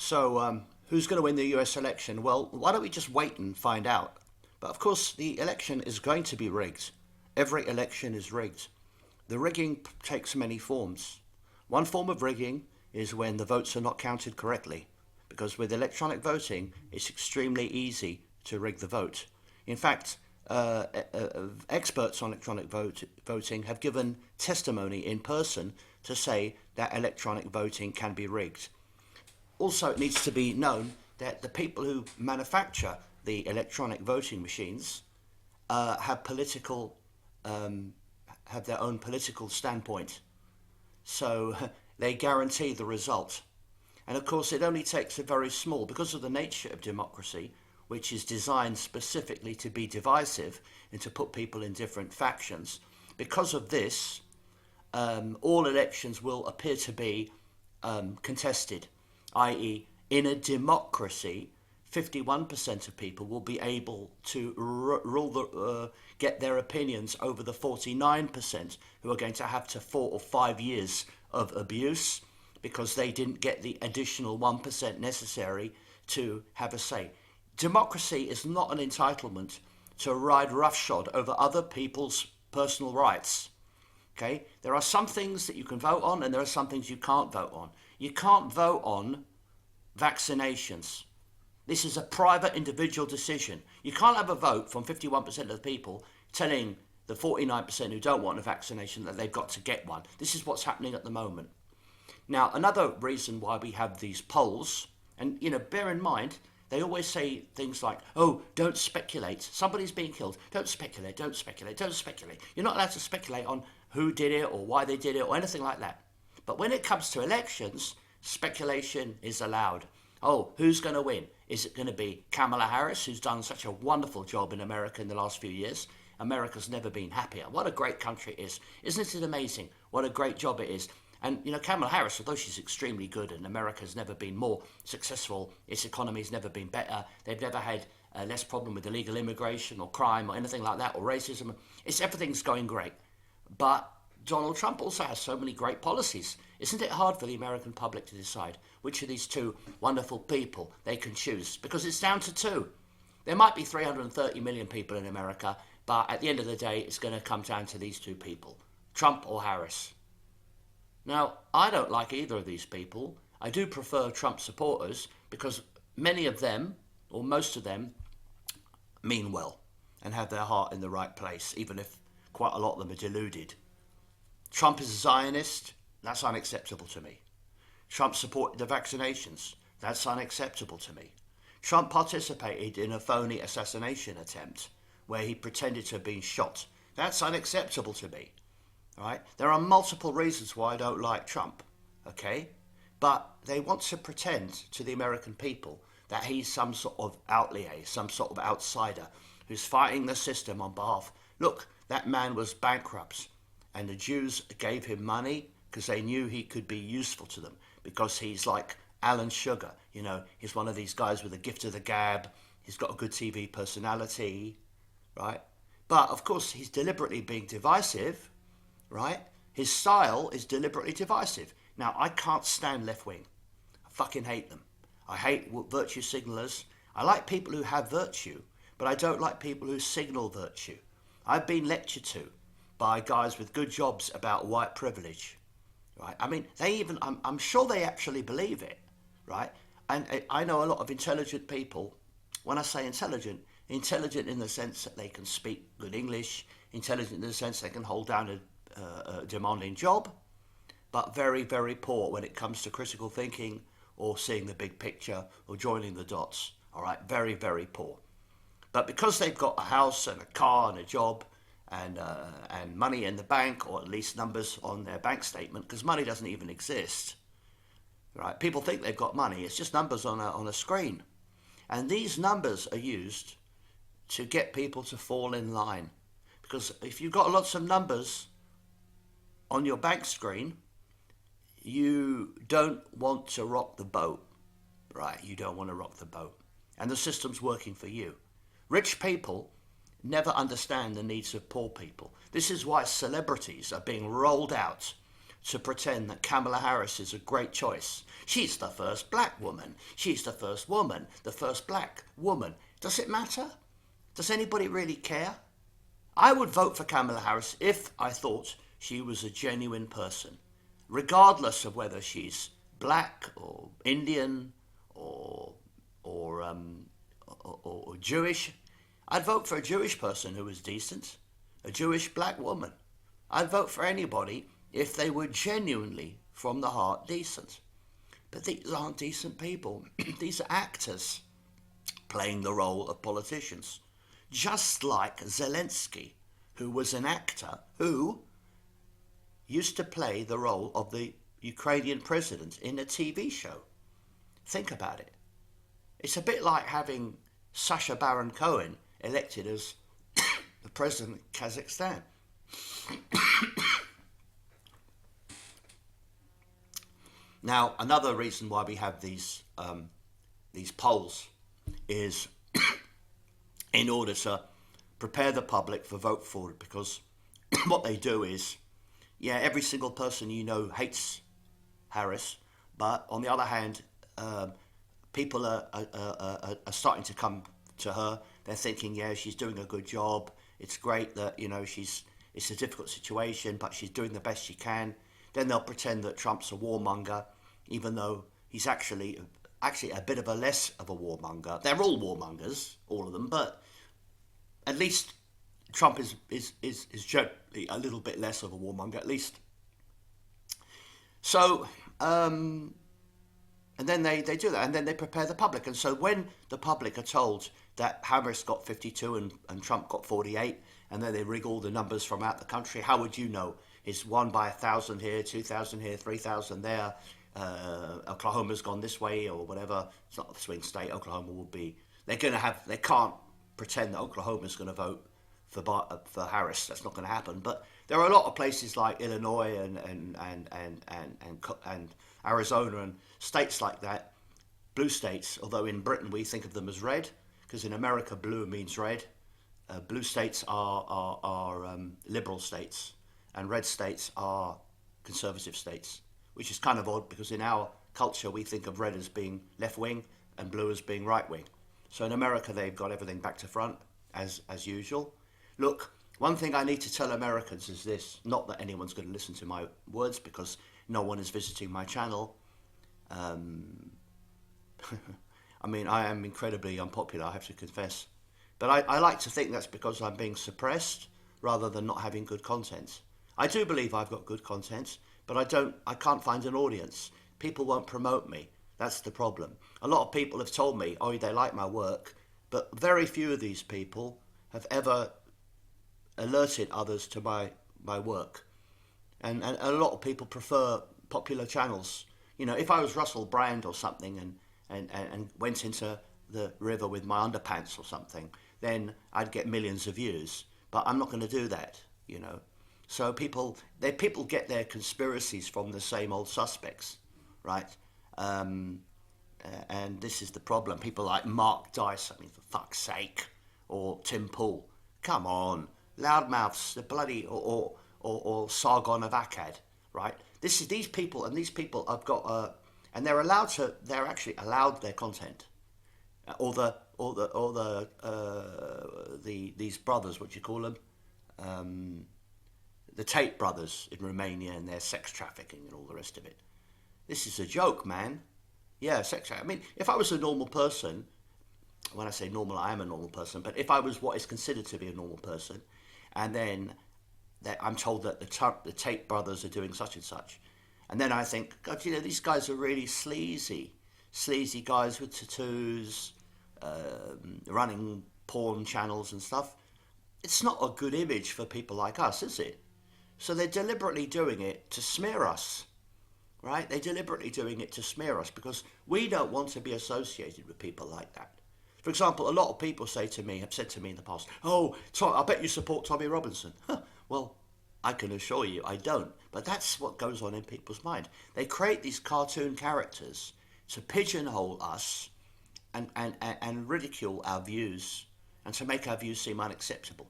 So, who's going to win the US election? Well, why don't we just wait and find out? But of course, the election is going to be rigged. Every election is rigged. The rigging takes many forms. One form of rigging is when the votes are not counted correctly, because with electronic voting, it's extremely easy to rig the vote. In fact, experts on voting have given testimony in person to say that electronic voting can be rigged. Also, it needs to be known that the people who manufacture the electronic voting machines have have their own political standpoint. So they guarantee the result. And of course, it only takes a very small, because of the nature of democracy, which is designed specifically to be divisive and to put people in different factions. Because of this, all elections will appear to be contested, i.e., in a democracy, 51% of people will be able to get their opinions over the 49% who are going to have to 4 or 5 years of abuse because they didn't get the additional 1% necessary to have a say. Democracy is not an entitlement to ride roughshod over other people's personal rights. Okay? There are some things that you can vote on and there are some things you can't vote on. You can't vote on vaccinations. This is a private individual decision. You can't have a vote from 51% of the people telling the 49% who don't want a vaccination that they've got to get one. This is what's happening at the moment. Now, another reason why we have these polls, and bear in mind, they always say things like, oh, don't speculate. Somebody's being killed. Don't speculate, don't speculate, don't speculate. You're not allowed to speculate on who did it or why they did it or anything like that. But when it comes to elections, speculation is allowed. Oh, who's going to win? Is it going to be Kamala Harris, who's done such a wonderful job in America in the last few years? America's never been happier. What a great country it is. Isn't it amazing? What a great job it is. And, Kamala Harris, although she's extremely good and America's never been more successful, its economy's never been better, they've never had less problem with illegal immigration or crime or anything like that or racism. Everything's going great. But Donald Trump also has so many great policies. Isn't it hard for the American public to decide which of these two wonderful people they can choose? Because it's down to two. There might be 330 million people in America, but at the end of the day, it's going to come down to these two people, Trump or Harris. Now, I don't like either of these people. I do prefer Trump supporters because many of them, or most of them, mean well and have their heart in the right place, even if quite a lot of them are deluded. Trump is a Zionist. That's unacceptable to me. Trump supported the vaccinations. That's unacceptable to me. Trump participated in a phony assassination attempt where he pretended to have been shot. That's unacceptable to me. Right? There are multiple reasons why I don't like Trump, okay? But they want to pretend to the American people that he's some sort of outlier, some sort of outsider who's fighting the system on behalf. Look, that man was bankrupt and the Jews gave him money because they knew he could be useful to them because he's like Alan Sugar, he's one of these guys with a gift of the gab, he's got a good TV personality, right? But of course he's deliberately being divisive, right? His style is deliberately divisive. Now, I can't stand left wing. I fucking hate them. I hate virtue signalers. I like people who have virtue, but I don't like people who signal virtue. I've been lectured to by guys with good jobs about white privilege, right? I mean, I'm sure they actually believe it, right? And I know a lot of intelligent people. When I say intelligent in the sense that they can speak good English, intelligent in the sense they can hold down a demanding job, but very, very poor when it comes to critical thinking or seeing the big picture or joining the dots. All right, very, very poor. But because they've got a house and a car and a job and money in the bank, or at least numbers on their bank statement, because money doesn't even exist, right? People think they've got money. It's just numbers on a screen. And these numbers are used to get people to fall in line. Because if you've got lots of numbers on your bank screen, you don't want to rock the boat, right? You don't want to rock the boat. And the system's working for you. Rich people never understand the needs of poor people. This is why celebrities are being rolled out to pretend that Kamala Harris is a great choice. She's the first black woman. She's the first woman, the first black woman. Does it matter? Does anybody really care? I would vote for Kamala Harris if I thought she was a genuine person, regardless of whether she's black or Indian or or, um, or Jewish. I'd vote for a Jewish person who was decent, a Jewish black woman. I'd vote for anybody if they were genuinely, from the heart, decent. But these aren't decent people. These are actors playing the role of politicians. Just like Zelensky, who was an actor who used to play the role of the Ukrainian president in a TV show. Think about it. It's a bit like having Sacha Baron Cohen elected as the president of Kazakhstan. Now, another reason why we have these polls is in order to prepare the public for vote for it, because what they do is, yeah, every single person you know hates Harris, but on the other hand, people are starting to come to her. They're thinking, yeah, she's doing a good job. It's great that, it's a difficult situation, but she's doing the best she can. Then they'll pretend that Trump's a warmonger, even though he's actually a bit of a less of a warmonger. They're all warmongers, all of them, but at least Trump is generally a little bit less of a warmonger, at least. So, and then they do that, and then they prepare the public. And so when the public are told that Harris got 52 and Trump got 48, and then they rig all the numbers from out the country, how would you know? It's won by 1,000 here, 2,000 here, 3,000 there. Oklahoma's gone this way or whatever. It's not a swing state. Oklahoma will be. They can't pretend that Oklahoma's going to vote for Harris. That's not going to happen. But there are a lot of places like Illinois and Arizona and states like that, blue states. Although in Britain we think of them as red, because in America blue means red. Blue states are liberal states, and red states are conservative states, which is kind of odd because in our culture we think of red as being left wing and blue as being right wing. So in America they've got everything back to front as usual. Look, one thing I need to tell Americans is this, not that anyone's going to listen to my words because no one is visiting my channel. I mean, I am incredibly unpopular, I have to confess. But I like to think that's because I'm being suppressed rather than not having good content. I do believe I've got good content, but I can't find an audience. People won't promote me. That's the problem. A lot of people have told me, oh, they like my work, but very few of these people have ever alerted others to my work. And a lot of people prefer popular channels. If I was Russell Brand or something and went into the river with my underpants or something, then I'd get millions of views. But I'm not going to do that, So people get their conspiracies from the same old suspects, right? And this is the problem. People like Mark Dice, I mean, for fuck's sake, or Tim Pool. Come on, loudmouths, the bloody or Sargon of Akkad, right? These people have got and they're actually allowed their content, these brothers, what do you call them? The Tate brothers in Romania and their sex trafficking and all the rest of it. This is a joke, man. Yeah, sex trafficking. I mean, if I was a normal person, when I say normal, I am a normal person, but if I was what is considered to be a normal person, and then I'm told that the Tate brothers are doing such and such, and then I think, God, these guys are really sleazy guys with tattoos, running porn channels and stuff. It's not a good image for people like us, is it? So they're deliberately doing it to smear us, right? They're deliberately doing it to smear us because we don't want to be associated with people like that. For example, a lot of people have said to me in the past, oh, I bet you support Tommy Robinson. Well, I can assure you I don't. But that's what goes on in people's mind. They create these cartoon characters to pigeonhole us and ridicule our views and to make our views seem unacceptable.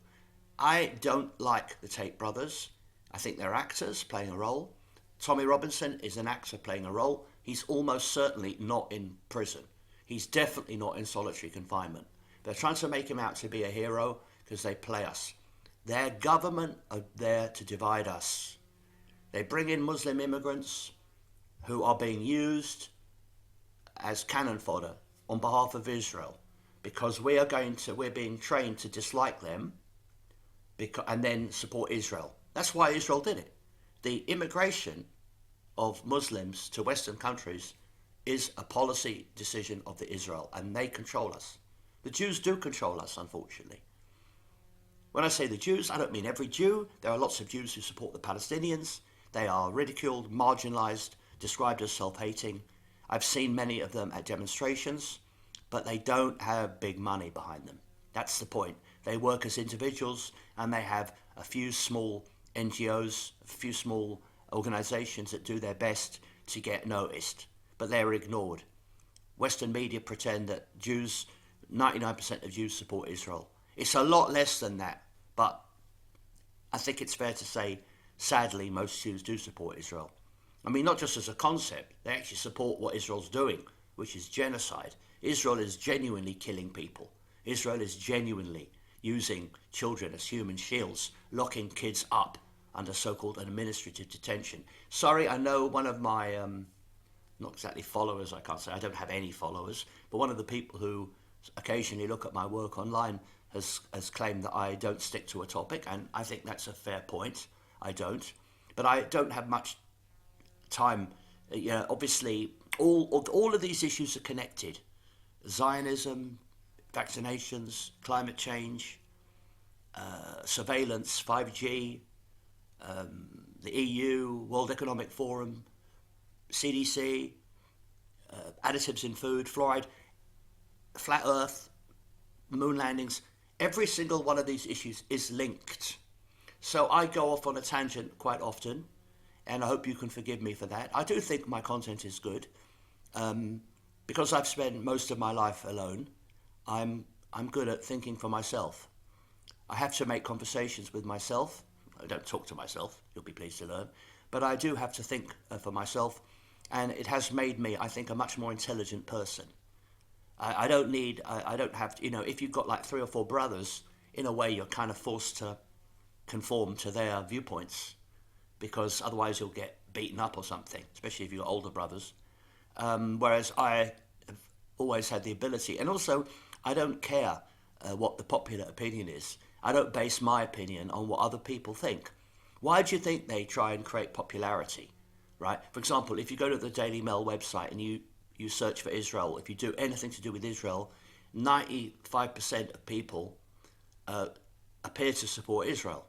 I don't like the Tate brothers. I think they're actors playing a role. Tommy Robinson is an actor playing a role. He's almost certainly not in prison. He's definitely not in solitary confinement. They're trying to make him out to be a hero because they play us. Their government are there to divide us. They bring in Muslim immigrants who are being used as cannon fodder on behalf of Israel because we're being trained to dislike them and then support Israel. That's why Israel did it. The immigration of Muslims to Western countries is a policy decision of the Israel, and they control us. The Jews do control us, unfortunately. When I say the Jews, I don't mean every Jew. There are lots of Jews who support the Palestinians. They are ridiculed, marginalized, described as self-hating. I've seen many of them at demonstrations, but they don't have big money behind them. That's the point. They work as individuals, and they have a few small NGOs, a few small organizations that do their best to get noticed, but they're ignored. Western media pretend that 99% of Jews support Israel. It's a lot less than that, but I think it's fair to say, sadly, most Jews do support Israel. I mean, not just as a concept, they actually support what Israel's doing, which is genocide. Israel is genuinely killing people. Israel is genuinely using children as human shields, locking kids up under so-called administrative detention. Sorry, I know one of my, not exactly followers, I can't say, I don't have any followers, but one of the people who occasionally look at my work online has claimed that I don't stick to a topic, and I think that's a fair point. I don't. But I don't have much time. Obviously, all of these issues are connected. Zionism, vaccinations, climate change, surveillance, 5G, the EU, World Economic Forum, CDC, additives in food, fluoride, flat earth, moon landings. Every single one of these issues is linked. So I go off on a tangent quite often, and I hope you can forgive me for that. I do think my content is good. Because I've spent most of my life alone, I'm good at thinking for myself. I have to make conversations with myself. I don't talk to myself, you'll be pleased to learn. But I do have to think for myself, and it has made me, I think, a much more intelligent person. I don't have to, if you've got like 3 or 4 brothers, in a way you're kind of forced to conform to their viewpoints, because otherwise you'll get beaten up or something, especially if you've got older brothers. Whereas I have always had the ability, and also I don't care what the popular opinion is. I don't base my opinion on what other people think. Why do you think they try and create popularity, right? For example, if you go to the Daily Mail website and you search for Israel, if you do anything to do with Israel, 95% of people appear to support Israel.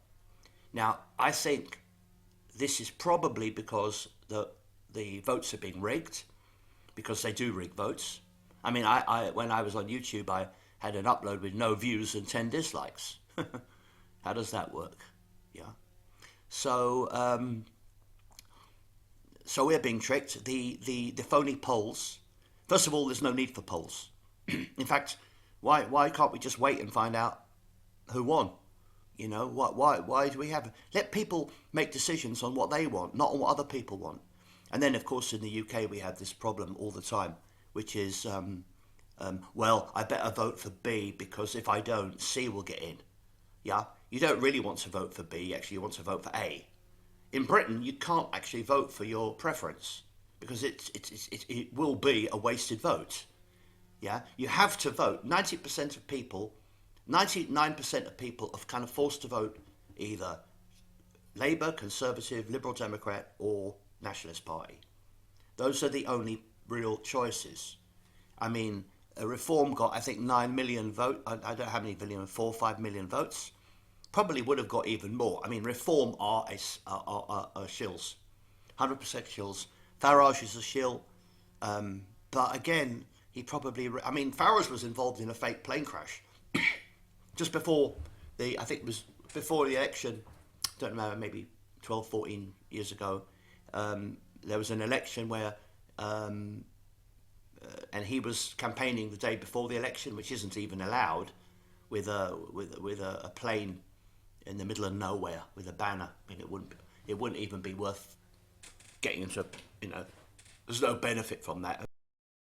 Now, I think this is probably because the votes are being rigged, because they do rig votes. I mean, I when I was on YouTube, I had an upload with no views and 10 dislikes. How does that work? Yeah. So we're being tricked. The phony polls. First of all, there's no need for polls. In fact, why can't we just wait and find out who won? Why do we have... Let people make decisions on what they want, not on what other people want. And then, of course, in the UK, we have this problem all the time, which is, well, I better vote for B because if I don't, C will get in. Yeah? You don't really want to vote for B, actually you want to vote for A. In Britain, you can't actually vote for your preference because it will be a wasted vote. Yeah? You have to vote. 99% of people are kind of forced to vote either Labour, Conservative, Liberal Democrat or Nationalist Party. Those are the only real choices. I mean, Reform got, I think, 9 million votes. I don't know how many million, 4 or 5 million votes. Probably would have got even more. I mean, Reform are shills. 100% shills. Farage is a shill. But again, Farage was involved in a fake plane crash. Just before I think it was before the election, don't know, maybe 12, 14 years ago, there was an election where, and he was campaigning the day before the election, which isn't even allowed, with a plane in the middle of nowhere with a banner. I mean, it wouldn't even be worth getting into, there's no benefit from that.